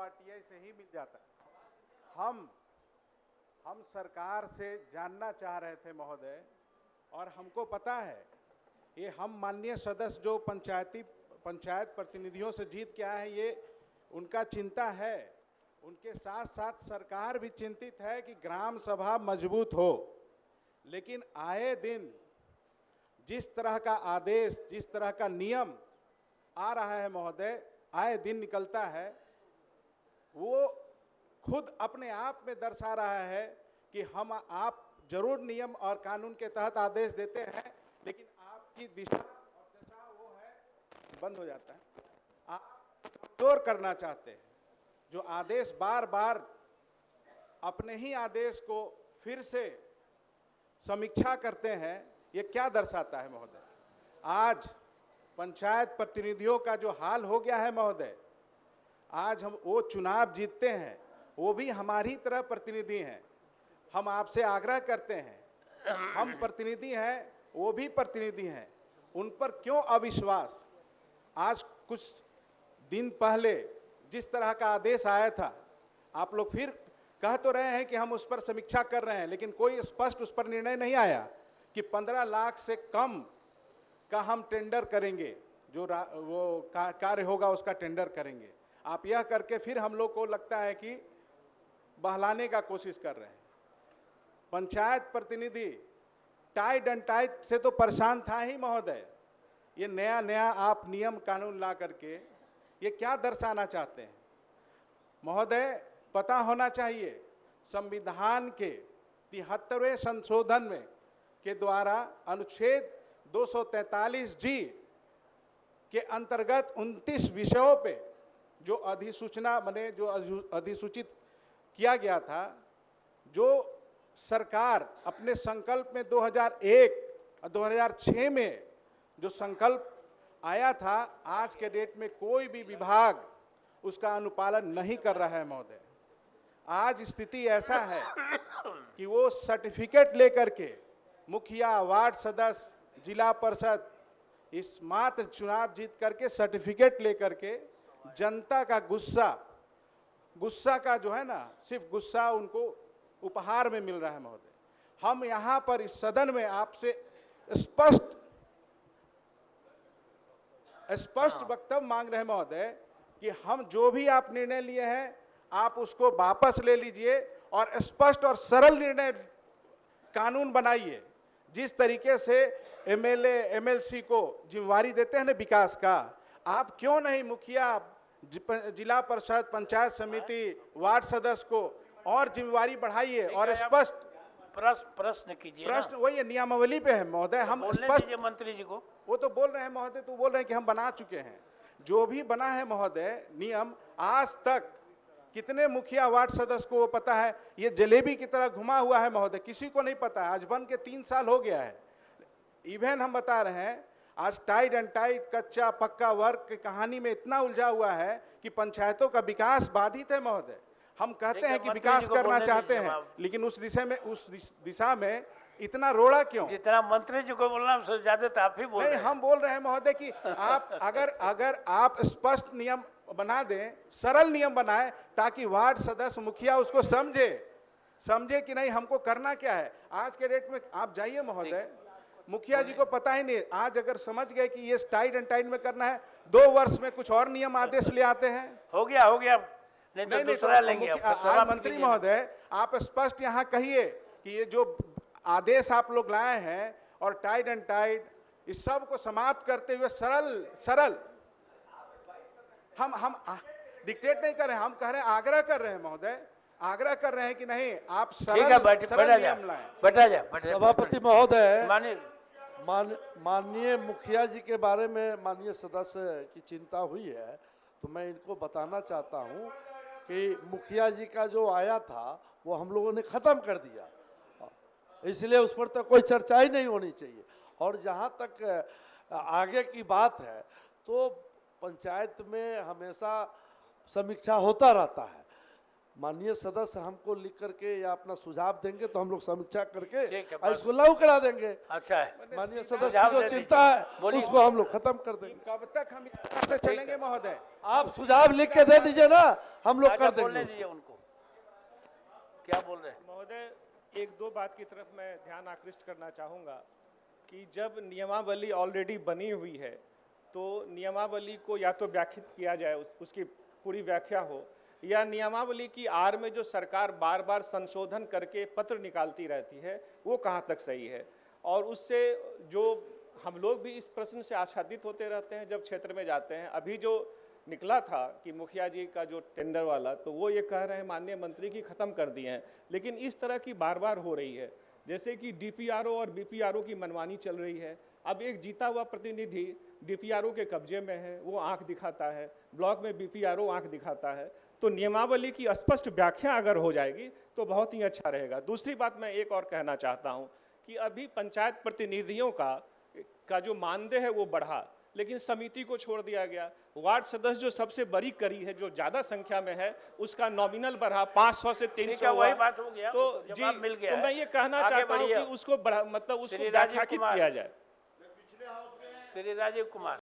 RTI से ही मिल जाता है। हम सरकार से जानना चाह रहे थे महोदय, और हमको पता है ये हम माननीय सदस्य जो पंचायत प्रतिनिधियों से जीत के आए हैं, ये उनका चिंता है। उनके साथ साथ सरकार भी चिंतित है कि ग्राम सभा मजबूत हो। लेकिन आए दिन जिस तरह का आदेश, जिस तरह का नियम आ रहा है महोदय, आए दिन निकलता है, वो खुद अपने आप में दर्शा रहा है कि आप जरूर नियम और कानून के तहत आदेश देते हैं, लेकिन आपकी दिशा और दशा वो है बंद हो जाता है। आप कमजोर करना चाहते हैं। जो आदेश बार बार अपने ही आदेश को फिर से समीक्षा करते हैं, ये क्या दर्शाता है महोदय? आज पंचायत प्रतिनिधियों का जो हाल हो गया है महोदय, आज हम वो चुनाव जीतते हैं, वो भी हमारी तरह प्रतिनिधि हैं। हम आपसे आग्रह करते हैं, हम प्रतिनिधि हैं, वो भी प्रतिनिधि हैं, उन पर क्यों अविश्वास? आज कुछ दिन पहले जिस तरह का आदेश आया था, आप लोग फिर कह तो रहे हैं कि हम उस पर समीक्षा कर रहे हैं, लेकिन कोई स्पष्ट उस पर निर्णय नहीं आया कि 15 लाख से कम का हम टेंडर करेंगे, जो वो कार्य होगा उसका टेंडर करेंगे। आप यह करके फिर हम लोग को लगता है कि बहलाने का कोशिश कर रहे हैं। पंचायत प्रतिनिधि टाइट एंड टाइट से तो परेशान था ही महोदय। ये नया नया आप नियम कानून ला करके ये क्या दर्शाना चाहते हैं महोदय? पता होना चाहिए, संविधान के 73वें संशोधन में के द्वारा अनुच्छेद 243 जी के अंतर्गत 29 विषयों पे जो अधिसूचना बने, जो अधिसूचित किया गया था, जो सरकार अपने संकल्प में 2001 और 2006 में जो संकल्प आया था, आज के डेट में कोई भी विभाग उसका अनुपालन नहीं कर रहा है महोदय। आज स्थिति ऐसा है कि वो सर्टिफिकेट लेकर के मुखिया, वार्ड सदस्य, जिला परिषद इस मात्र चुनाव जीत करके सर्टिफिकेट लेकर के जनता का गुस्सा का जो है ना, सिर्फ गुस्सा उनको उपहार में मिल रहा है महोदय। हम यहाँ पर इस सदन में आपसे स्पष्ट वक्तव्य मांग रहे हैं महोदय कि हम जो भी आप निर्णय लिए हैं, आप उसको वापस ले लीजिए और स्पष्ट और सरल निर्णय कानून बनाइए। जिस तरीके से एमएलए एमएलसी को जिम्मेवारी देते हैं ना विकास का, आप क्यों नहीं मुखिया, जिला परिषद, पंचायत समिति, वार्ड सदस्य को और जिम्मेवारी बढ़ाइए और स्पष्ट प्रश्न कीजिए। प्रश्न वही नियमावली पे है महोदय। हम स्पष्ट मंत्री जी को वो तो बोल रहे हैं महोदय, तो बोल रहे हैं कि हम बना चुके हैं। जो भी बना है महोदय नियम, आज तक कितने मुखिया वार्ड सदस्य को वो पता है? ये जलेबी की तरह घुमा हुआ है महोदय, किसी को नहीं पता है। आज बन के 3 साल हो गया है। इवन हम बता रहे हैं, आज टाइट एंड टाइट, कच्चा पक्का वर्क की कहानी में इतना उलझा हुआ है कि पंचायतों का विकास बाधित है महोदय। हम कहते हैं कि विकास करना चाहते हैं, लेकिन उस दिशा में इतना रोड़ा क्यों? जितना मंत्री जी को बोलना ज्यादा तो आप ही बोल रहे हैं। हम बोल रहे हैं महोदय कि आप अगर आप स्पष्ट नियम बना दें, सरल नियम बनाए, ताकि वार्ड सदस्य, मुखिया उसको समझे कि नहीं हमको करना क्या है। आज के डेट में आप जाइए महोदय, मुखिया जी को पता ही नहीं। आज अगर समझ गए कि ये टाइट एंड टाइट में करना है, 2 वर्ष में कुछ और नियम आदेश ले आते हैं। हो गया नहीं तो दूसरा लेंगे। आज मंत्री महोदय आप स्पष्ट यहाँ कहिए कि ये जो आदेश आप लोग लाए हैं और टाइट एंड टाइट, इस सब को समाप्त करते हुए सरल हम डिक्टेट नहीं कर रहे हैं, हम कह रहे हैं, आग्रह कर रहे हैं महोदय, आग्रह कर रहे हैं कि नहीं आप सरल नियम लाएं। सभापति महोदय, माननीय मुखिया जी के बारे में माननीय सदस्य की चिंता हुई है, तो मैं इनको बताना चाहता हूं कि मुखिया जी का जो आया था वो हम लोगों ने ख़त्म कर दिया, इसलिए उस पर तो कोई चर्चा ही नहीं होनी चाहिए। और जहां तक आगे की बात है, तो पंचायत में हमेशा समीक्षा होता रहता है। माननीय सदस्य हमको लिख करके या अपना सुझाव देंगे तो हम लोग समीक्षा करके ठीक है, और इसको लागू करा देंगे। अच्छा है। माननीय सीधा सदस्य सुझाव की जो दे चिंता है बोलिए। उसको हम लोग खत्म कर देंगे। कब तक हम इस तरह से चलेंगे महोदय? आप सुझाव लिख के दे दीजिए ना, हम लोग अच्छा, कर बोलने देंगे दीजिए उसको। उनको, क्या बोल रहे हैं? महोदय, एक दो बात की तरफ मैं ध्यान आकृष्ट करना चाहूँगा कि जब नियमावली ऑलरेडी बनी हुई है तो नियमावली को या तो व्याख्यात किया जाए, उसकी पूरी व्याख्या हो, या नियमावली की आड़ में जो सरकार बार बार संशोधन करके पत्र निकालती रहती है वो कहाँ तक सही है। और उससे जो हम लोग भी इस प्रश्न से आच्छादित होते रहते हैं जब क्षेत्र में जाते हैं। अभी जो निकला था कि मुखिया जी का जो टेंडर वाला, तो वो ये कह रहे हैं माननीय मंत्री की ख़त्म कर दिए हैं, लेकिन इस तरह की बार बार हो रही है। जैसे कि डीपीआरओ और बीपीआरओ की मनमानी चल रही है। अब एक जीता हुआ प्रतिनिधि डीपीआरओ के कब्जे में है, वो आंख दिखाता है, ब्लॉक में बीपीआरओ आंख दिखाता है। तो नियमावली की स्पष्ट व्याख्या अगर हो जाएगी तो बहुत ही अच्छा रहेगा। दूसरी बात मैं एक और कहना चाहता हूँ कि अभी पंचायत प्रतिनिधियों का जो मानदेय है वो बढ़ा, लेकिन समिति को छोड़ दिया गया। वार्ड सदस्य जो सबसे बड़ी कड़ी है, जो ज्यादा संख्या में है, उसका नॉमिनल बढ़ा 500 से 300 हुआ। वही बात हो गया, तो जवाब जी, मिल गया तो है। मैं ये कहना आगे चाहता हूँ बढ़िए। कि उसको मतलब उसको श्री राजीव व्याख्याकित कुमार। किया जाए। श्री राजीव कुमार।